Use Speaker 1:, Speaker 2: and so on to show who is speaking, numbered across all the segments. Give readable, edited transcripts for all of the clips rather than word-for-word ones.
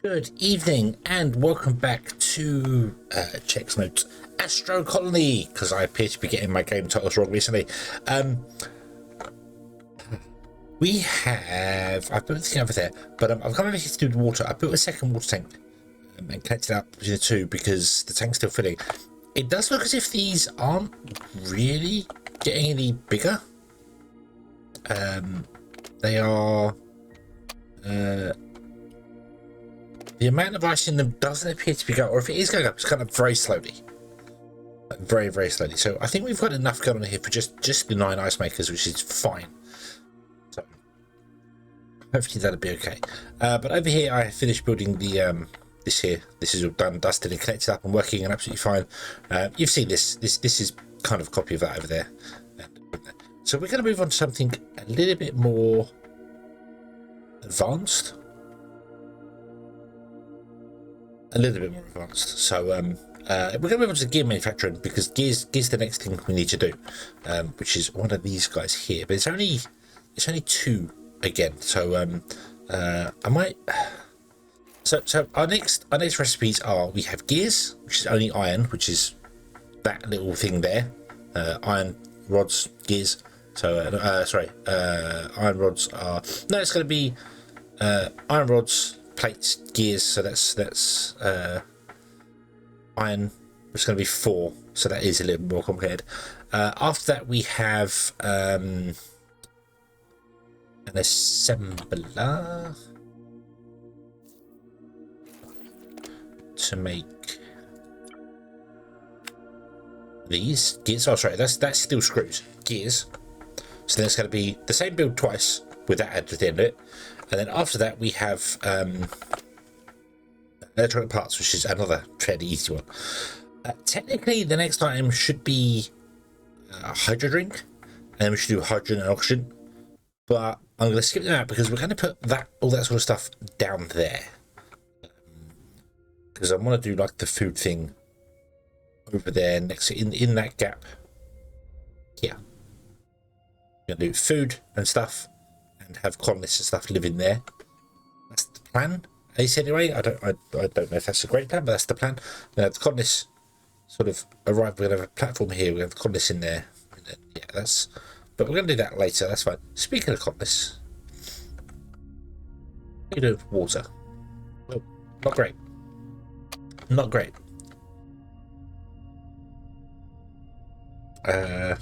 Speaker 1: Good evening and welcome back to Check's Notes Astro Colony, because I appear to be getting my game titles wrong recently. We have, I've built the thing over there, but I've come over here to do the water. I built a second water tank and connected it up between the two because the tank's still filling. It does look as if these aren't really getting any bigger. They are the amount of ice in them doesn't appear to be going, or if it is going up, it's kind of very slowly. Very, very slowly. So I think we've got enough going on here for just the 9 ice makers, which is fine. So hopefully that'll be okay. But over here, I finished building the this here. This is all done, dusted, and connected up and working and absolutely fine. You've seen this. This is kind of a copy of that over there. So we're going to move on to something a little bit more advanced. A little bit more advanced. So we're going to move on to gear manufacturing, because gear's the next thing we need to do, which is one of these guys here. But it's only 2 again. So I might. So our next recipes are, we have gears, which is only iron, which is that little thing there, iron rods, gears. So iron rods are, no, it's going to be iron rods, plates, gears. So that's iron. It's going to be 4. So that is a little more complicated. After that, we have an assembler to make these gears. Oh, sorry, that's still screws. Gears. So then it's going to be the same build twice with that added at the end of it. And then after that, we have electronic parts, which is another fairly easy one. Technically, the next item should be a hydro drink, and then we should do hydrogen and oxygen. But I'm going to skip that out because we're going to put all that sort of stuff down there. Because I want to do like the food thing over there next in that gap. Yeah. We're going to do food and stuff and have colonists and stuff living there. That's the plan. At least anyway, I don't know if that's a great plan, but that's the plan. Now the colonists sort of arrive. We're going to have a platform here. We're going to have colonists in there. And then, yeah, but we're going to do that later. That's fine. Speaking of colonists, what do you do with water? Well, not great. Not great. So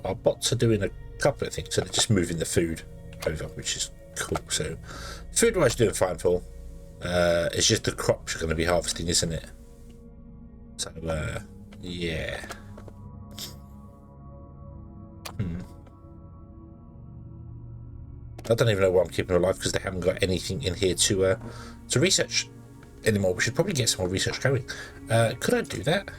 Speaker 1: our bots are doing a couple of things. So they're just moving the food over, which is cool. So food wise, doing fine for. It's just the crops you're going to be harvesting, isn't it? So yeah. I don't even know why I'm keeping them alive, because they haven't got anything in here to research anymore. We should probably get some more research going. Could I do that?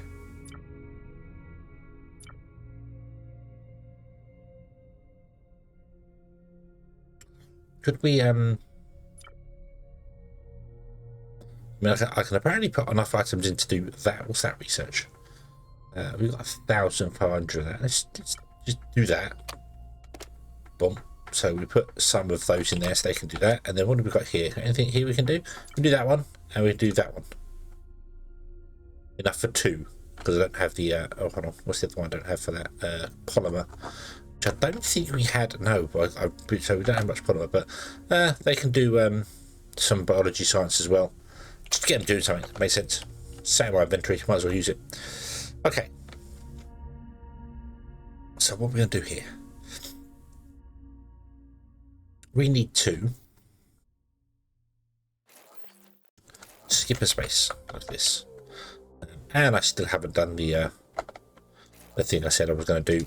Speaker 1: Could we I mean, I can apparently put enough items in to do that. What's that research? We've got 1,500 of that. Let's just do that. Boom. So we put some of those in there so they can do that. And then what have we got here? Anything here we can do? We can do that one, and we can do that one. Enough for 2, because I don't have the oh, hold on, what's the other one I don't have for that? Polymer, which I don't think we had. No, so we don't have much polymer, but they can do some biology science as well. Just to get them doing something. Makes sense. Same in my inventory, might as well use it. Okay, so what are we going to do here? We need to skip a space like this. And I still haven't done the thing I said I was going to do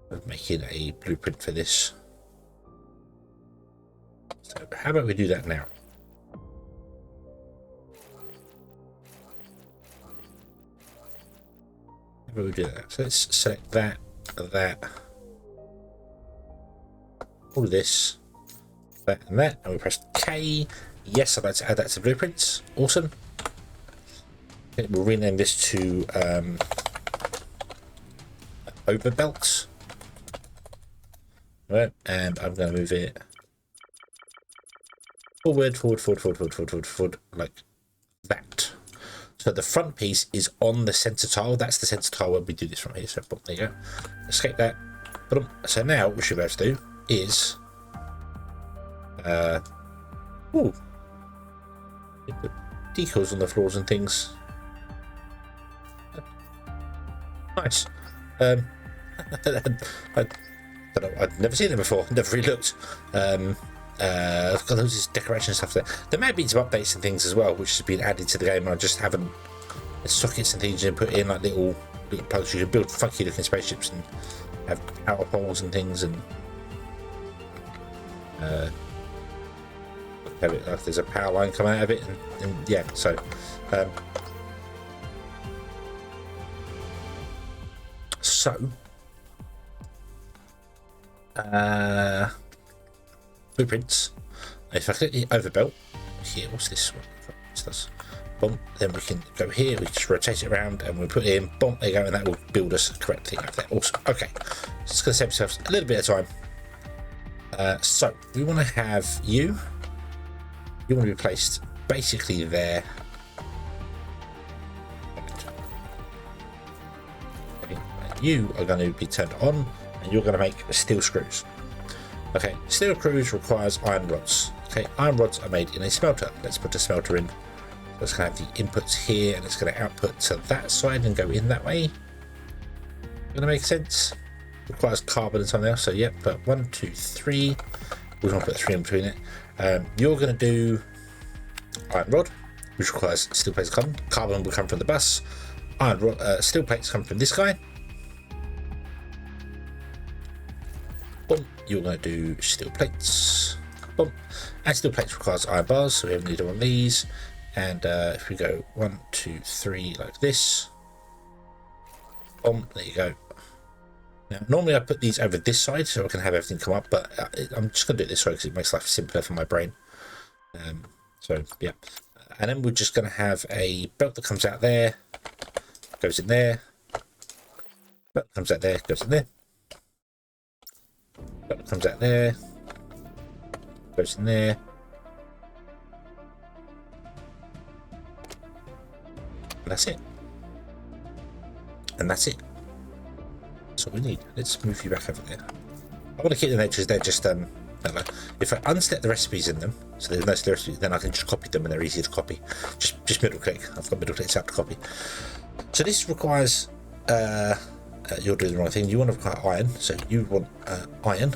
Speaker 1: of making a blueprint for this. So how about we do that now? How about we do that? So let's select that, all of this, that and that, and we press K. Yes, I'd like to add that to blueprints. Awesome. Okay, we'll rename this to overbelt. Right, and I'm going to move it forward, like that. So the front piece is on the center tile. That's the center tile when we do this from here. So boom, there you go. Escape that. Boom. So now what we should be able to do is ooh, put decals on the floors and things. Nice. I don't know, I'd never seen them before. Never really looked. I've got loads of decoration stuff there. There may have been some updates and things as well, which has been added to the game. I just haven't. There's sockets and things you can put in, like little plugs. You can build funky looking spaceships and have power poles and things, and have it like there's a power line coming out of it, and yeah. So. Blueprints. If I click the overbelt here, what's this one? Boom, then we can go here, we just rotate it around and we put it in, boom, there you go, and that will build us a correct thing over there. Awesome. Okay, so it's going to save ourselves a little bit of time. So we want to have you want to be placed basically there. You are going to be turned on and you're going to make steel screws. Okay, steel screws requires iron rods. Okay, iron rods are made in a smelter. Let's put a smelter in. So it's going to have the inputs here and it's going to output to that side and go in that way. Going to make sense? Requires carbon and something else. So yep, but 1, 2, 3. We're going to put 3 in between it. You're going to do iron rod, which requires steel plates of carbon. Carbon will come from the bus. Iron rod, steel plates come from this guy. Boom. You're going to do steel plates. Boom. And steel plates requires iron bars, so we have need one of these. And if we go 1, 2, 3 like this, boom, there you go. Now, normally I put these over this side so I can have everything come up, but I'm just going to do it this way because it makes life simpler for my brain. So yeah, and then we're just going to have a belt that comes out there, goes in there. Belt comes out there, goes in there. Belt comes out there, goes in there. And that's it. And that's it. That's all we need. Let's move you back over there. I want to keep them there because they're just if I unselect the recipes in them, so there's no select recipes, then I can just copy them and they're easy to copy. Just middle click. I've got middle click set up to copy. So this requires you're doing the wrong thing. You want to require iron, so you want iron.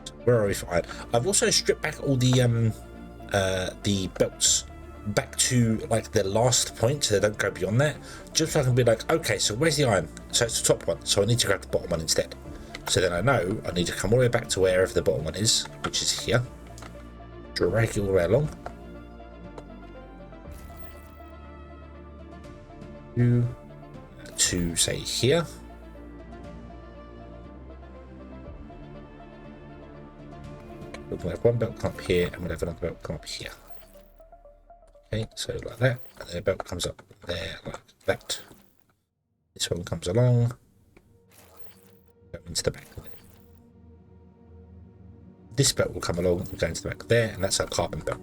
Speaker 1: So where are we for iron? I've also stripped back all the belts back to like the last point, so they don't go beyond that. Just so I can be like, okay, so where's the iron? So it's the top one, so I need to grab the bottom one instead. So then I know I need to come all the way back to wherever the bottom one is, which is here. Drag it all the way along. To say here. We'll have one belt come up here and we'll have another belt come up here. Okay, so like that, and then the belt comes up there like that. This one comes along, go into the back there. This belt will come along and go into the back there, and that's our carbon belt.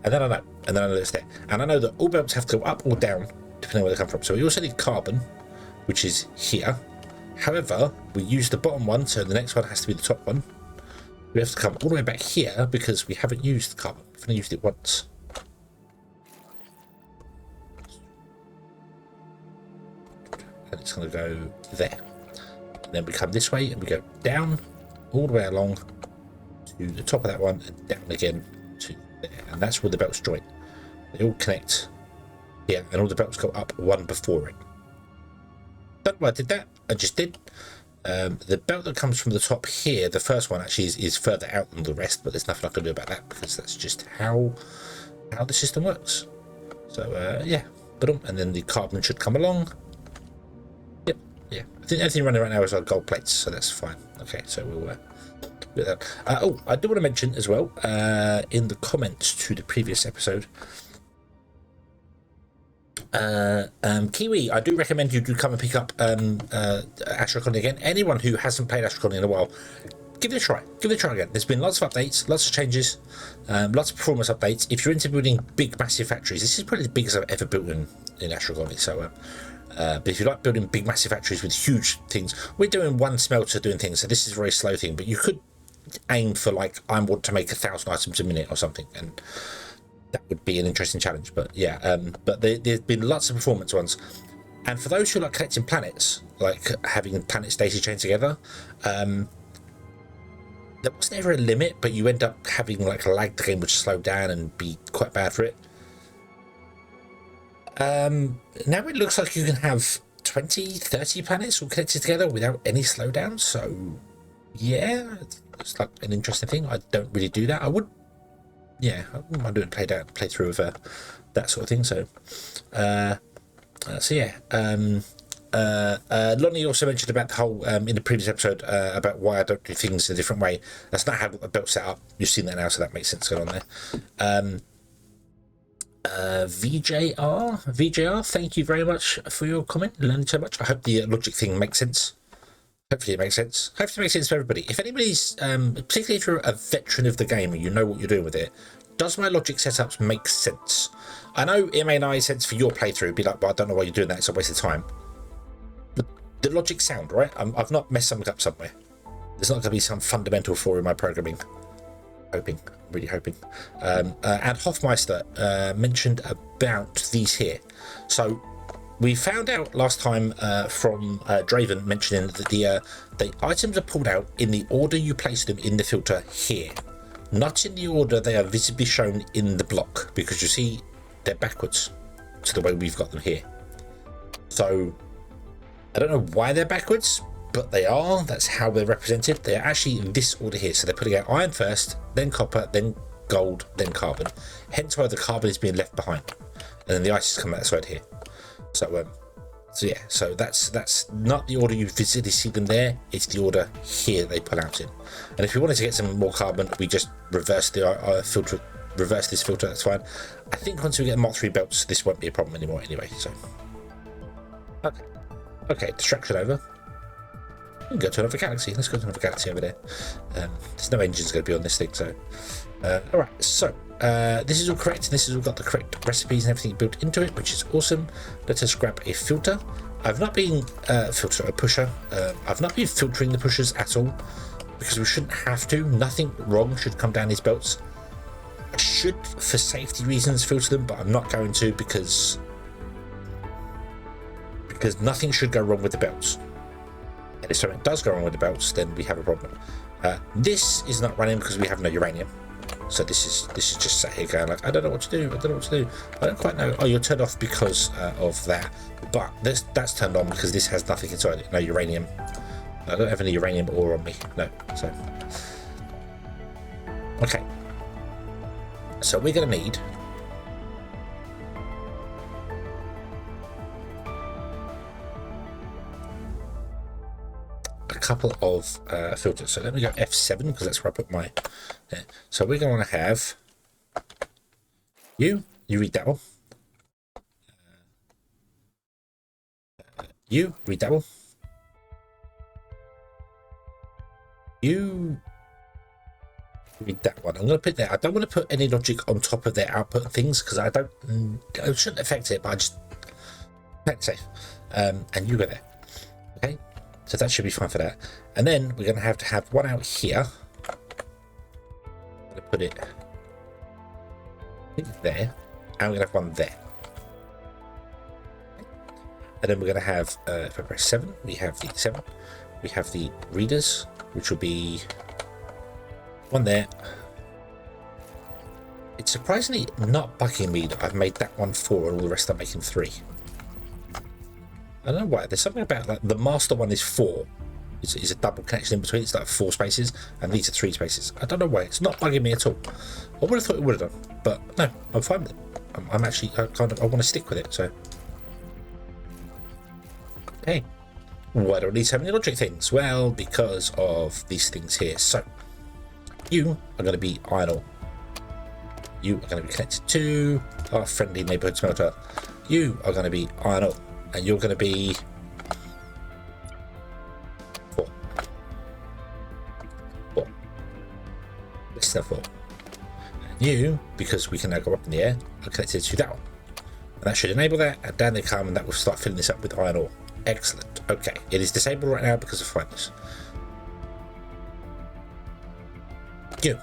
Speaker 1: And then I know it's there. And I know that all belts have to go up or down, depending on where they come from. So we also need carbon, which is here. However, we use the bottom one, so the next one has to be the top one. We have to come all the way back here because we haven't used the carbon. We've only used it once. And it's going to go there. And then we come this way and we go down all the way along to the top of that one and down again to there. And that's where the belts join. They all connect here and all the belts go up one before it. Don't know why I did that. I just did. The belt that comes from the top here, the first one actually is further out than the rest, but there's nothing I can do about that because that's just how the system works. So yeah, boom, and then the carbon should come along. Yep, yeah. I think everything running right now is our gold plates, so that's fine. Okay, so we'll do that. Oh, I do want to mention as well in the comments to the previous episode. Kiwi, I do recommend you do come and pick up Astro Colony again. Anyone who hasn't played Astro Colony in a while, give it a try. Give it a try again. There's been lots of updates, lots of changes, lots of performance updates. If you're into building big, massive factories, this is probably the biggest I've ever built in Astro Colony. So, but if you like building big, massive factories with huge things, we're doing one smelter doing things, so this is a very slow thing. But you could aim for, like, I want to make 1,000 items a minute or something, and that would be an interesting challenge. But yeah, but there's been lots of performance ones. And for those who like collecting planets, like having planets daisy chained together, there was never a limit, but you end up having like a lag. The game would slow down and be quite bad for it. Now it looks like you can have 20, 30 planets all connected together without any slowdown. So yeah, it's like an interesting thing. I don't really do that. I would, yeah, I wouldn't mind doing a playthrough of that sort of thing. So so yeah, Lonnie also mentioned about the whole in the previous episode about why I don't do things a different way. That's not how a belt set up. You've seen that now, so that makes sense going on there. VJR, thank you very much for your comment. Learning so much. I hope the logic thing makes sense. Hopefully it makes sense. Hopefully it makes sense for everybody. If anybody's, particularly if you're a veteran of the game and you know what you're doing with it, does my logic setups make sense? I know it may not make sense for your playthrough. Be like, well, I don't know why you're doing that. It's a waste of time. But the logic sound, right? I've not messed something up somewhere. There's not going to be some fundamental flaw in my programming. Hoping, really hoping. And Hofmeister mentioned about these here. So we found out last time from Draven mentioning that the items are pulled out in the order you place them in the filter here, not in the order they are visibly shown in the block, because you see they're backwards to the way we've got them here. So I don't know why they're backwards, but they are. That's how they're represented. They're actually in this order here. So they're putting out iron first, then copper, then gold, then carbon. Hence why the carbon is being left behind, and then the ice is coming out the side here. So so yeah, so that's not the order you visibly see them there. It's the order here they pull out in. And if we wanted to get some more carbon, we just reverse the filter. Reverse this filter, that's fine. I think once we get Mark 3 belts, this won't be a problem anymore anyway. So okay, distraction over. We can go to another galaxy. Let's go to another galaxy over there. There's no engines going to be on this thing, so all right. So this is all correct. This has all got the correct recipes and everything built into it, which is awesome. Let us grab a filter. I've not been a pusher. I've not been filtering the pushers at all, because we shouldn't have to. Nothing wrong should come down these belts. I should, for safety reasons, filter them, but I'm not going to, because nothing should go wrong with the belts. And if something does go wrong with the belts, then we have a problem. This is not running because we have no uranium. So this is just sat here going like, I don't know what to do. I don't quite know. Oh, you're turned off because of that. But that's turned on because this has nothing inside it. No uranium. I don't have any uranium ore on me. No. So okay. So we're going to need a couple of filters. So let me go F7 because that's where I put my. So we're going to have you read that one. You read that one. You read that one. I'm going to put that. I don't want to put any logic on top of their output things because it shouldn't affect it, but I just play it safe. And you go there. Okay, so that should be fine for that. And then we're going to have one out here. I'm going to put it there, and we're going to have one there. And then we're going to have, if I press 7, we have the 7. We have the readers, which will be one there. It's surprisingly not bugging me that I've made that one 4 and all the rest I'm making 3. I don't know why. There's something about like the master one is 4. It's a double connection in between. It's like 4 spaces, and these are 3 spaces. I don't know why. It's not bugging me at all. I would have thought it would have done, but no, I'm fine with it. I'm actually I want to stick with it. So okay. Why do I need so many logic things? Well, because of these things here. So you are going to be iron ore. You are going to be connected to our friendly neighborhood smelter. You are going to be iron ore, and you're going to be 4. less than 4. And you, because we can now go up in the air, are connected to that one. And that should enable that, and down they come, and that will start filling this up with iron ore. Excellent. Okay, it is disabled right now because of fineness. You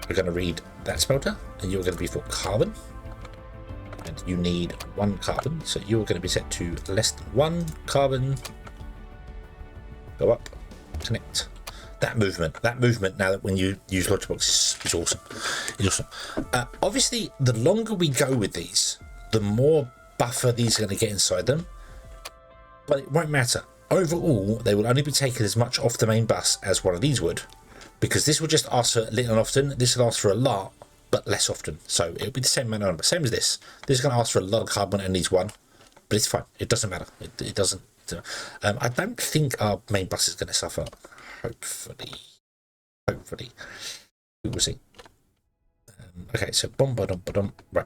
Speaker 1: are going to read that smelter, and you're going to be for carbon. And you need 1 carbon, so you're going to be set to less than 1 carbon. Go up, connect. That movement now that when you use logic box is awesome. It's awesome. Obviously, the longer we go with these, the more buffer these are going to get inside them. But it won't matter. Overall, they will only be taken as much off the main bus as one of these would. Because this will just ask for little and often. This will ask for a lot, but less often. So it'll be the same amount of number. Same as this. This is going to ask for a lot of carbon and needs 1. But it's fine. It doesn't matter. It doesn't. I don't think our main bus is going to suffer. Hopefully. We will see. Okay, so right.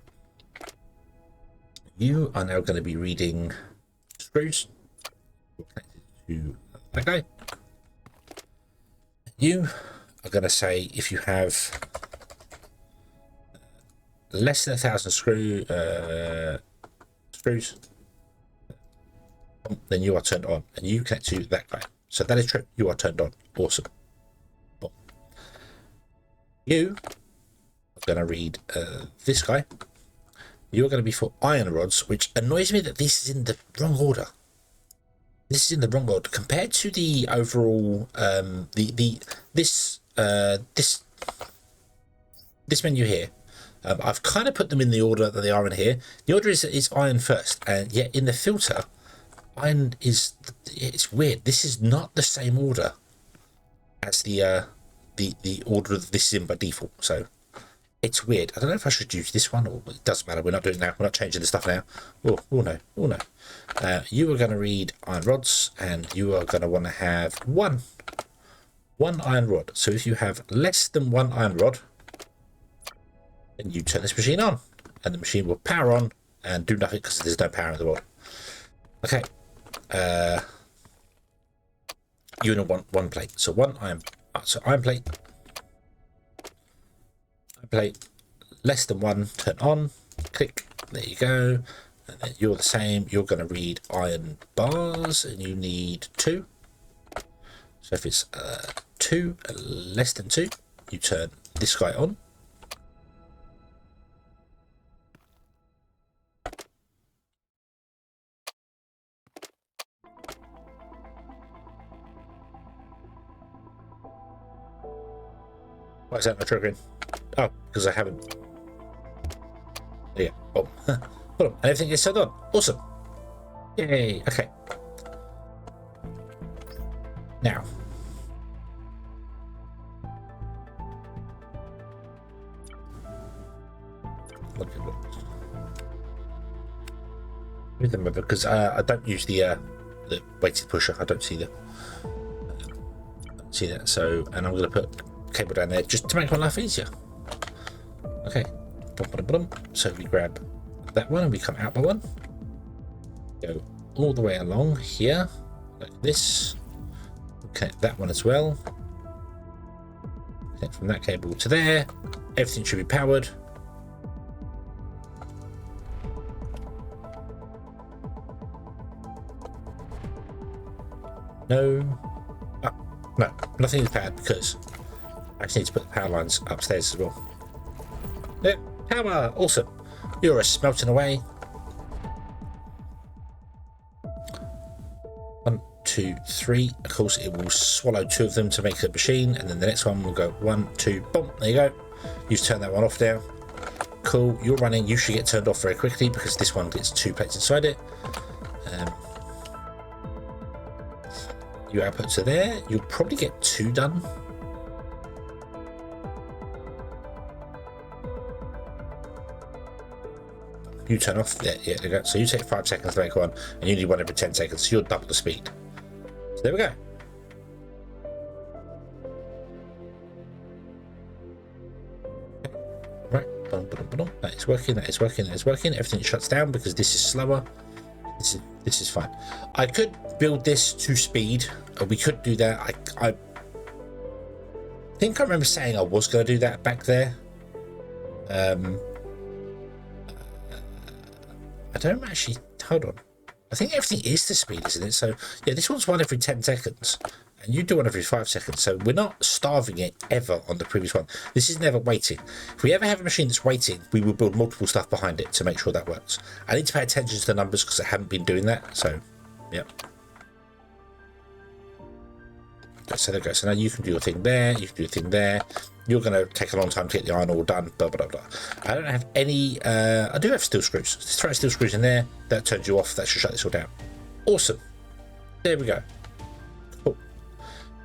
Speaker 1: You are now going to be reading screws. To that guy. You are going to say if you have less than 1,000 screws, then you are turned on, and you connect to that guy. So that is true. You are turned on. Awesome. Boom. You are going to read this guy. You are going to be for iron rods, which annoys me that this is in the wrong order. This is in the wrong order compared to the overall this menu here. I've kind of put them in the order that they are in here. The order is iron first, and yet in the filter, iron is. It's weird. This is not the same order as the order that this is in by default. So it's weird. I don't know if I should use this one, or it doesn't matter. We're not doing it now. We're not changing the stuff now. Oh no. You are going to read iron rods, and you are going to want to have one iron rod. So if you have less than 1 iron rod, then you turn this machine on, and the machine will power on and do nothing because there's no power in the world. Okay. You only want 1 plate. So iron plate. Less than 1, turn on, click, there you go. And then you're the same, you're going to read iron bars, and you need 2. So if it's 2, less than 2, you turn this guy on. Why is that not triggering? Oh, because I haven't. Yeah. Oh, hold on. And everything is turned on. Awesome. Yay. Okay. Now. Look. Remember, because I don't use the weighted pusher. I don't see that. So, and I'm going to put cable down there just to make my life easier. Okay. So we grab that one and we come out by 1. Go all the way along here like this. Connect that one as well. Connect from that cable to there. Everything should be powered. No, nothing is powered because I just need to put the power lines upstairs as well. Yeah, power, awesome. You're smelting away. 1, 2, 3. Of course, it will swallow 2 of them to make a machine, and then the next one will go 1, 2, boom. There you go. You turn that one off now. Cool. You're running. You should get turned off very quickly because this one gets 2 plates inside it. You output to there. You'll probably get 2 done. You turn off there. Yeah, there you go. So you take 5 seconds to make one, and you need one every 10 seconds. So you're double the speed. So there we go. Right. That is working. That is working. That is working. Everything shuts down because this is slower. This is fine. I could build this to speed. We could do that. I think I remember saying I was going to do that back there. I don't actually, hold on. I think everything is to speed, isn't it? So yeah, this one's one every 10 seconds and you do one every 5 seconds. So we're not starving it ever on the previous one. This is never waiting. If we ever have a machine that's waiting, we will build multiple stuff behind it to make sure that works. I need to pay attention to the numbers because I haven't been doing that. So yeah. So there we go. So now you can do your thing there, you can do your thing there. You're going to take a long time to get the iron all done, blah, blah, blah. I don't have any, I do have steel screws. Just throw steel screws in there, that turns you off, that should shut this all down. Awesome. There we go. Cool.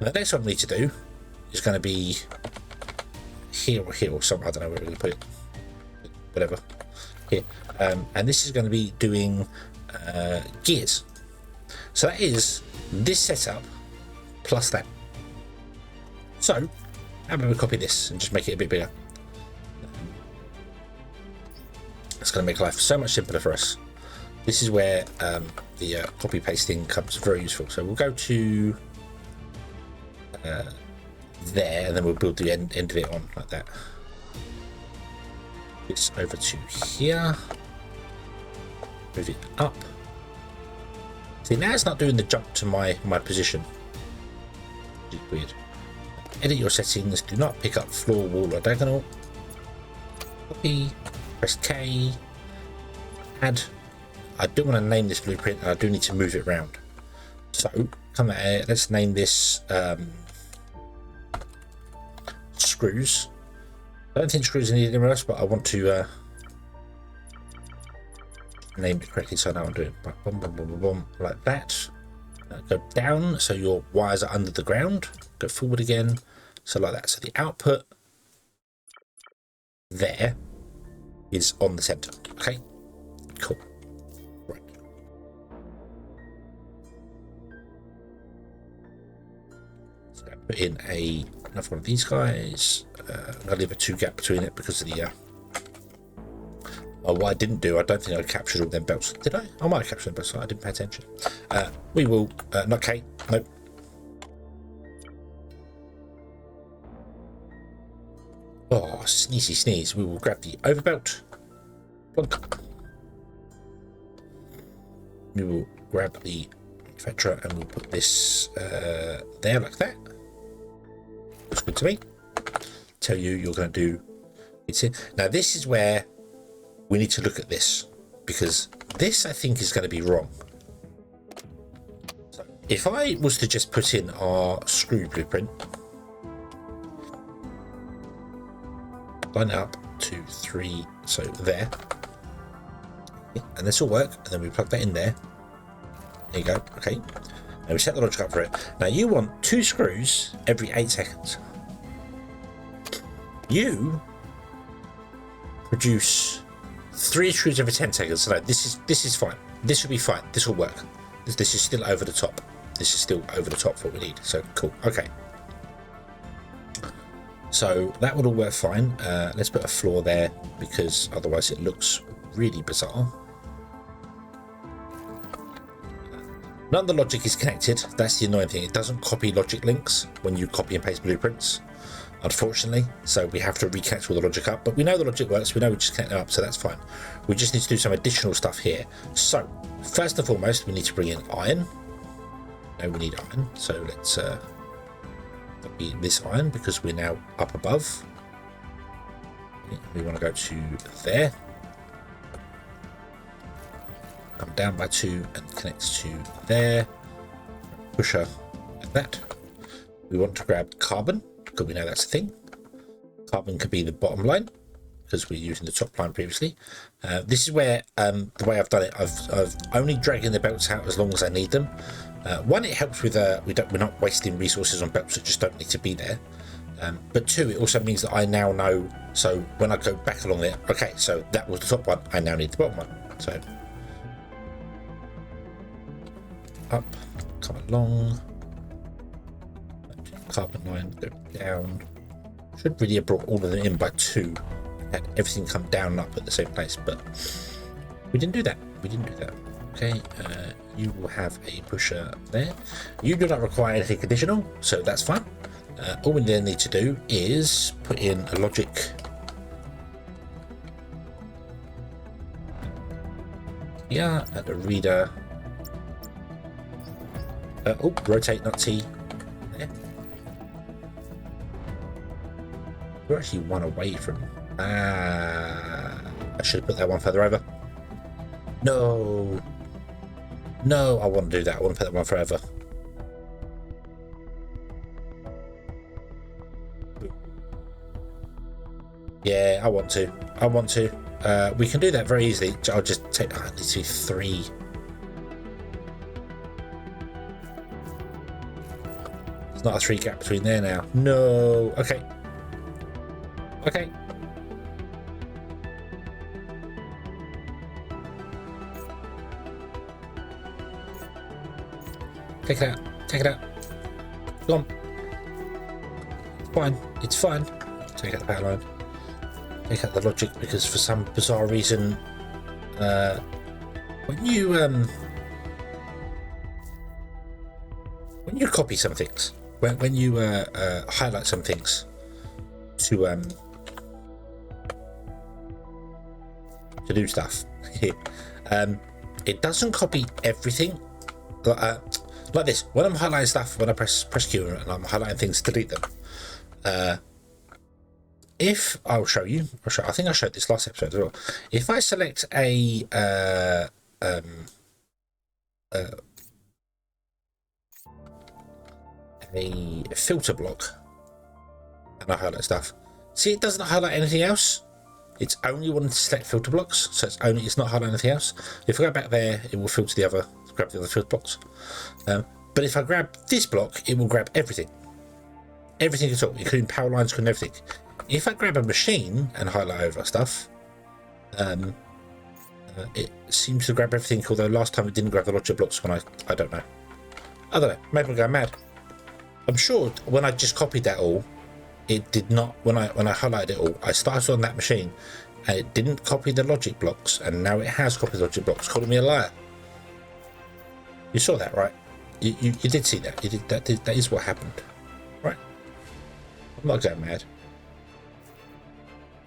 Speaker 1: Now, the next one we need to do is going to be here or somewhere, I don't know where we're going to put it. Whatever. Here. And this is going to be doing gears. So that is this setup plus that. So, how about we copy this and just make it a bit bigger? It's going to make life so much simpler for us. This is where the copy pasting comes very useful. So we'll go to there, and then we'll build the end of it on like that. This over to here. Move it up. See, now it's not doing the jump to my position. Which is weird. Edit your settings, do not pick up floor, wall or diagonal. Copy, press K, add. I do want to name this blueprint and I do need to move it around. So come out here, let's name this screws. I don't think screws are needed anywhere else, but I want to name it correctly so I know what I'm doing. Boom, boom, boom, boom, boom, like that. Go down so your wires are under the ground. Go forward again, so like that. So the output there is on the center. Okay, cool. Right. So put in another one of these guys. I'll leave a 2 gap between it because of the. What I didn't do, I don't think I captured all them belts. Did I? I might have captured them belts. I didn't pay attention. We will not Kate. Nope. Oh, sneezy sneeze. We will grab the overbelt. Plunk. We will grab the manufacturer and we'll put this there like that. Looks good to me. Tell you you're going to do it's in. Now this is where we need to look at this because this I think is going to be wrong. So if I was to just put in our screw blueprint, line it up 2, 3, so there, and this will work, and then we plug that in there. There you go. Okay, and we set the logic up for it. Now you want 2 screws every 8 seconds. You produce 3 screws every 10 seconds. So no, this is fine. This will be fine. This will work. This is still over the top. This is still over the top for what we need. So cool. Okay. So that would all work fine. Let's put a floor there because otherwise it looks really bizarre. None of the logic is connected. That's the annoying thing. It doesn't copy logic links when you copy and paste blueprints, unfortunately. So we have to reconnect all the logic up. But we know the logic works. We know we just connect it up, so that's fine. We just need to do some additional stuff here. So first and foremost, we need to bring in iron. No, we need iron. So let's copy this iron because we're now up above. We want to go to there. Come down by 2 and connect to there. Pusher like that. We want to grab carbon because we know that's a thing. Carbon could be the bottom line because we're using the top line previously. This is where the way I've done it, I've only dragging the belts out as long as I need them. One, it helps with we're not wasting resources on belts that just don't need to be there. But 2, it also means that I now know. So when I go back along there, okay, so that was the top one. I now need the bottom one. So up, come along. Carbon line, go down. Should really have brought all of them in by 2. Had everything come down and up at the same place, but we didn't do that. Okay, you will have a pusher there. You do not require anything additional, so that's fine. All we then need to do is put in a logic here and a reader. Oh, rotate, not T. There. We're actually one away from. I should have put that one further over. No, no, I want to do that. I want to put that one forever. Yeah, I want to. I want to. We can do that very easily. I'll just take. Oh, it needs to be 3. There's not a 3 gap between there now. No. Okay. Okay. Take it out. Take it out. Go on. It's fine. It's fine. Take out the power line. Take out the logic because for some bizarre reason, when you copy some things, when you highlight some things to do stuff, it doesn't copy everything. Like this. When I'm highlighting stuff, when I press Q and I'm highlighting things, delete them. If I'll show you, I think I showed this last episode as well. If I select a filter block and I highlight stuff, see, it doesn't highlight anything else. It's only wanting to select filter blocks, so it's not highlighting anything else. If I go back there, it will filter the other, grab the other filter blocks. But if I grab this block, it will grab everything at all, including power lines, including everything. If I grab a machine and highlight over stuff, it seems to grab everything, although last time it didn't grab the logic blocks when I don't know. I don't know, maybe I'm going mad. I'm sure when I just copied that all, it did not, when I highlighted it all, I started on that machine and it didn't copy the logic blocks, and now it has copied the logic blocks, calling me a liar. You saw that, right? You did see that. You did that is what happened, right? I'm not going mad.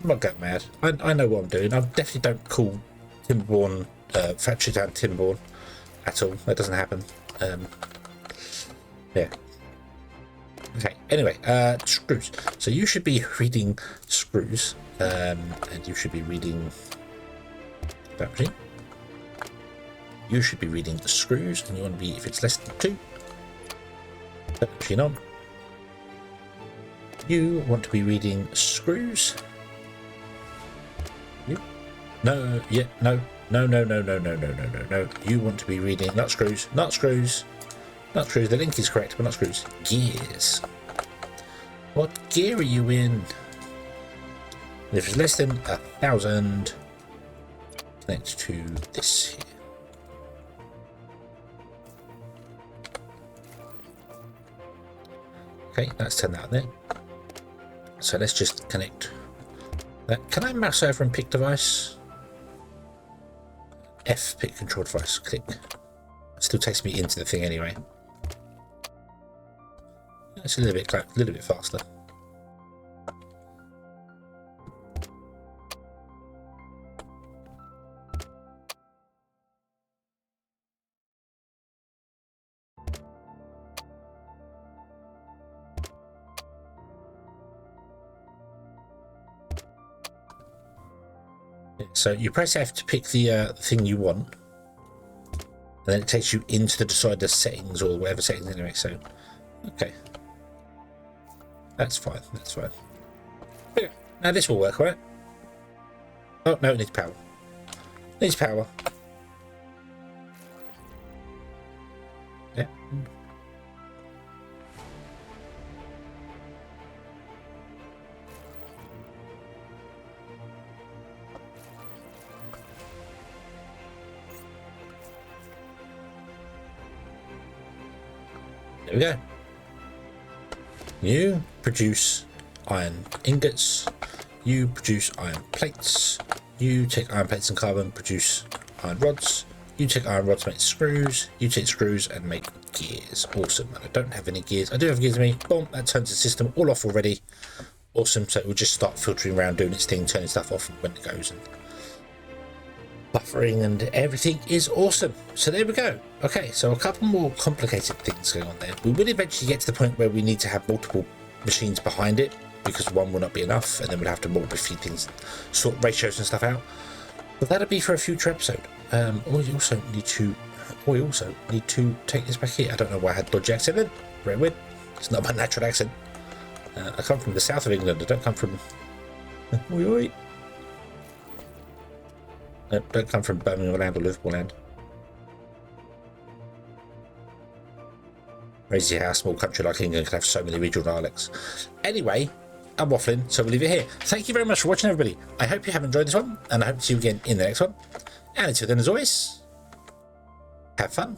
Speaker 1: I'm not going mad. I know what I'm doing. I definitely don't call Timberborn, Factory Town Timberborn at all. That doesn't happen. Yeah. Okay, anyway, screws. So you should be reading screws, and you should be reading that machine. You should be reading the screws, and you want to be, if it's less than 2, put the machine on. You want to be reading screws. No, yeah, no. You want to be reading not screws, not screws. Not screws, the link is correct, but not screws. Gears. What gear are you in? And if it's less than 1,000, connect to this here. Okay, that's 10 out there. So let's just connect that. Can I mouse over and pick device? F, pick control device, click. It still takes me into the thing anyway. It's a little bit faster. So you press F to pick the thing you want, and then it takes you into the decider settings or whatever settings anyway. So, okay. That's fine, that's fine. Yeah, now this will work, right? Oh, no, it needs power. It needs power. Yeah. There we go. You produce iron ingots, you produce iron plates, you take iron plates and carbon, produce iron rods, You take iron rods, make screws. You take screws and make gears. Awesome. And I don't have any gears. I do have gears in me. Boom, that turns the system all off already. Awesome. So it will just start filtering around, doing its thing, turning stuff off when it goes, and buffering and everything is awesome. So there we go. Okay, so a couple more complicated things going on there. We will eventually get to the point where we need to have multiple machines behind it, because one will not be enough, and then we'll have to multiply feed things, sort ratios and stuff out. But that'll be for a future episode. We also need to take this back here. I don't know why I had dodgy accent then. Very weird. It's not my natural accent. I come from the south of England. I don't come from. Oi, oi. No, don't come from Birmingham land or Liverpool land. Crazy how a small country like England can have so many regional dialects. Anyway, I'm waffling, so we'll leave it here. Thank you very much for watching, everybody. I hope you have enjoyed this one, and I hope to see you again in the next one. And until then, as always, have fun.